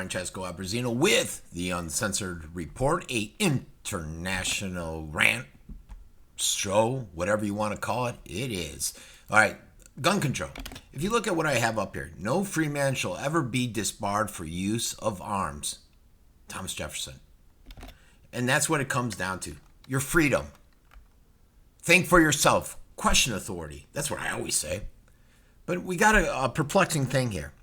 Francesco Abbruzzino with the Uncensored Report, a international rant show, whatever you want to call it. It is. All right, gun control. If you look at what I have up here, no free man shall ever be disbarred for use of arms. Thomas Jefferson. And that's what it comes down to. Your freedom. Think for yourself. Question authority. That's what I always say. But we got a perplexing thing here.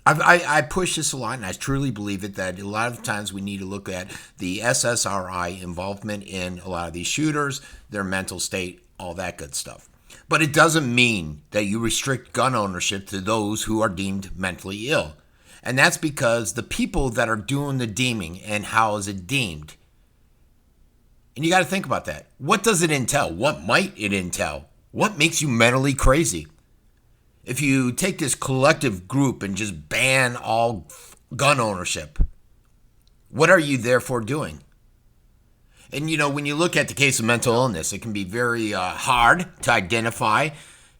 I push this a lot, and I truly believe it, that a lot of times we need to look at the SSRI involvement in a lot of these shooters, their mental state, all that good stuff. But it doesn't mean that you restrict gun ownership to those who are deemed mentally ill. And that's because the people that are doing the deeming, and how is it deemed? And you got to think about that. What does it entail? What might it entail? What makes you mentally crazy? If you take this collective group and just ban all gun ownership, what are you therefore doing? And, you know, when you look at the case of mental illness, it can be very hard to identify.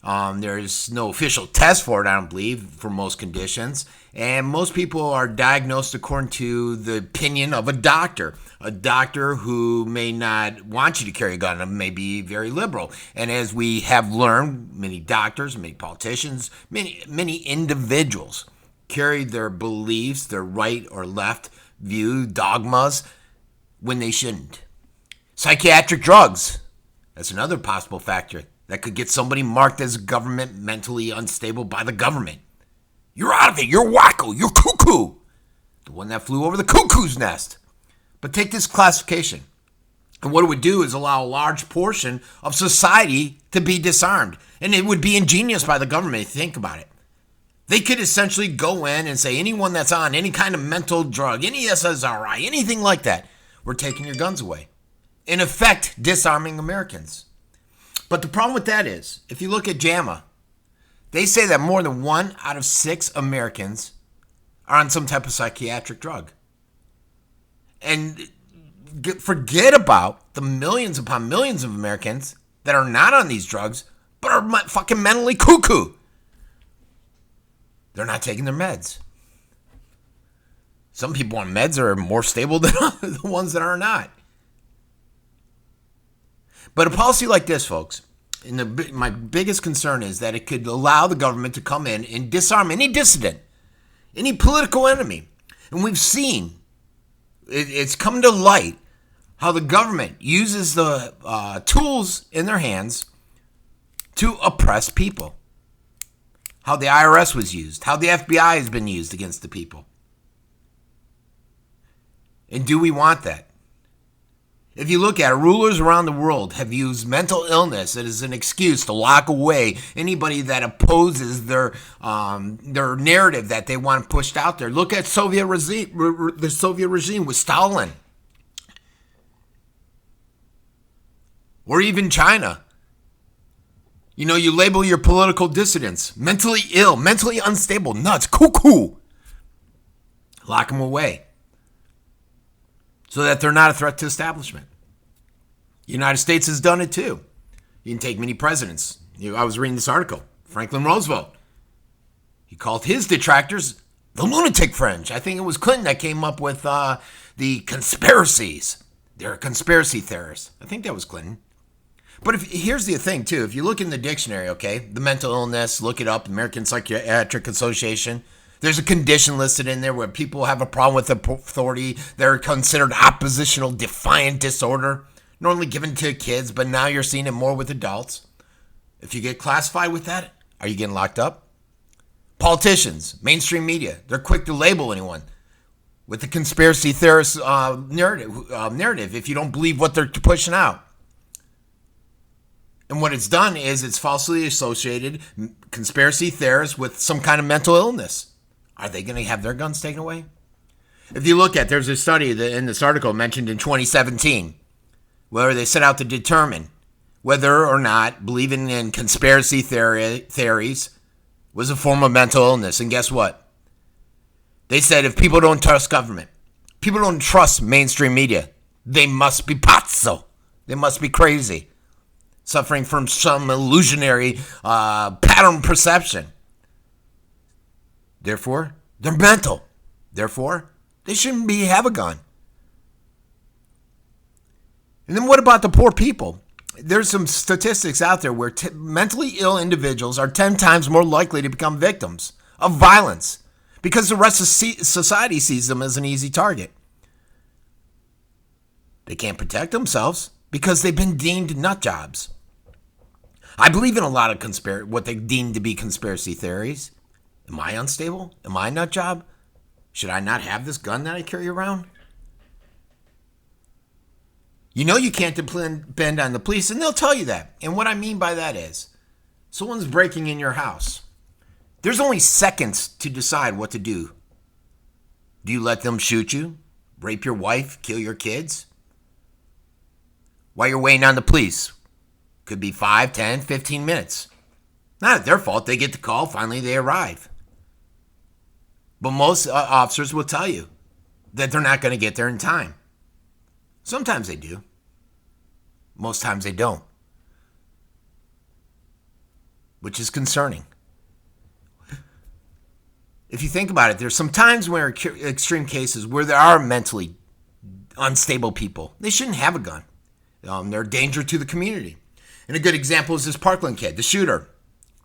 There's no official test for it, I don't believe, for most conditions. And most people are diagnosed according to the opinion of a doctor who may not want you to carry a gun and may be very liberal. And as we have learned, many doctors, many politicians, many individuals carry their beliefs, their right or left view, dogmas, when they shouldn't. Psychiatric drugs, that's another possible factor that could get somebody marked as government mentally unstable by the government. You're out of it. You're wacko. You're cuckoo. The one that flew over the cuckoo's nest. But take this classification. And what it would do is allow a large portion of society to be disarmed. And it would be ingenious by the government, if you think about it. They could essentially go in and say anyone that's on any kind of mental drug, any SSRI, anything like that, we're taking your guns away. In effect, disarming Americans. But the problem with that is, if you look at JAMA, they say that more than 1 out of 6 Americans are on some type of psychiatric drug. And forget about the millions upon millions of Americans that are not on these drugs, but are fucking mentally cuckoo. They're not taking their meds. Some people on meds are more stable than the ones that are not. But a policy like this, folks, and my biggest concern is that it could allow the government to come in and disarm any dissident, any political enemy. And we've seen, it's come to light, how the government uses the tools in their hands to oppress people. How the IRS was used, how the FBI has been used against the people. And do we want that? If you look at it, rulers around the world have used mental illness as an excuse to lock away anybody that opposes their narrative that they want pushed out there. Look at the Soviet regime with Stalin. Or even China. You know, you label your political dissidents mentally ill, mentally unstable, nuts, cuckoo. Lock them away, so that they're not a threat to establishment. The United States has done it too. You can take many presidents. I was reading this article. Franklin Roosevelt. He called his detractors the lunatic fringe. I think it was Clinton that came up with the conspiracies. They're conspiracy theorists. I think that was Clinton. But here's the thing too. If you look in the dictionary, okay, the mental illness, look it up, American Psychiatric Association. There's a condition listed in there where people have a problem with authority. They're considered oppositional defiant disorder, normally given to kids, but now you're seeing it more with adults. If you get classified with that, are you getting locked up? Politicians, mainstream media, they're quick to label anyone with the conspiracy theorist narrative if you don't believe what they're pushing out. And what it's done is it's falsely associated conspiracy theorists with some kind of mental illness. Are they going to have their guns taken away? If you look at, there's a study in this article mentioned in 2017 where they set out to determine whether or not believing in conspiracy theories was a form of mental illness. And guess what? They said if people don't trust government, people don't trust mainstream media, they must be pazzo. They must be crazy, suffering from some illusionary pattern perception. Therefore, they're mental. Therefore, they shouldn't have a gun. And then what about the poor people? There's some statistics out there where mentally ill individuals are 10 times more likely to become victims of violence because the rest of society sees them as an easy target. They can't protect themselves because they've been deemed nut jobs. I believe in a lot of what they deem to be conspiracy theories. Am I unstable? Am I a nut job? Should I not have this gun that I carry around? You know you can't depend on the police, and they'll tell you that. And what I mean by that is, someone's breaking in your house. There's only seconds to decide what to do. Do you let them shoot you, rape your wife, kill your kids? While you're waiting on the police. Could be 5, 10, 15 minutes. Not their fault. They get the call. Finally, they arrive. But most officers will tell you that they're not going to get there in time. Sometimes they do. Most times they don't. Which is concerning. If you think about it, there's some times where extreme cases where there are mentally unstable people. They shouldn't have a gun. They're a danger to the community. And a good example is this Parkland kid, the shooter.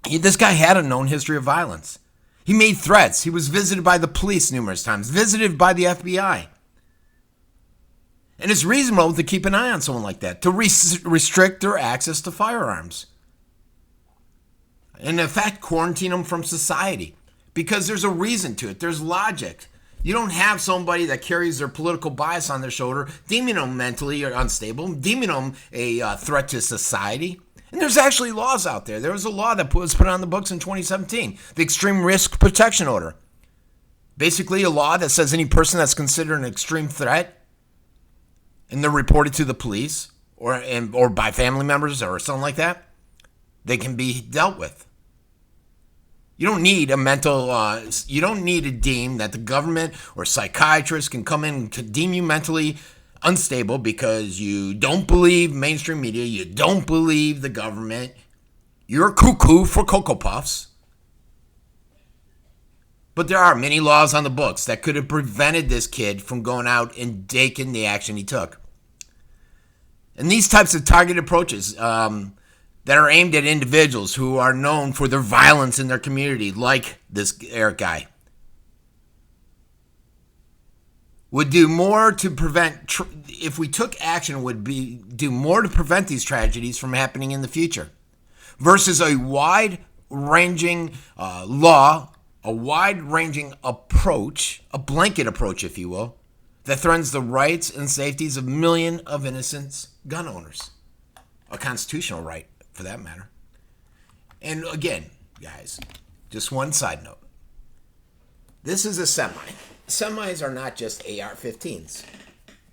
This guy had a known history of violence. He made threats. He was visited by the police numerous times, visited by the FBI. And it's reasonable to keep an eye on someone like that, to restrict their access to firearms. And in fact, quarantine them from society. Because there's a reason to it. There's logic. You don't have somebody that carries their political bias on their shoulder, deeming them mentally unstable, deeming them a threat to society. And there's actually laws out there. There was a law that was put on the books in 2017, the Extreme Risk Protection Order. Basically a law that says any person that's considered an extreme threat and they're reported to the police or by family members or something like that, they can be dealt with. You don't need you don't need to deem that the government or psychiatrists can come in to deem you mentally unstable because you don't believe mainstream media, you don't believe the government, you're cuckoo for Cocoa Puffs. But there are many laws on the books that could have prevented this kid from going out and taking the action he took. And these types of targeted approaches that are aimed at individuals who are known for their violence in their community, like this Eric guy, would do more to prevent, if we took action, do more to prevent these tragedies from happening in the future, versus a wide-ranging law, a wide-ranging approach, a blanket approach, if you will, that threatens the rights and safeties of millions of innocent gun owners, a constitutional right, for that matter. And again, guys, just one side note. This is a semi. Semis are not just AR-15s.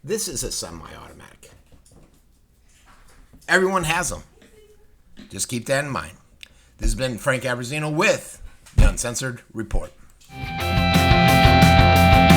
This is a semi-automatic. Everyone has them. Just keep that in mind. This has been Frank Abbruzzino with the Uncensored Report.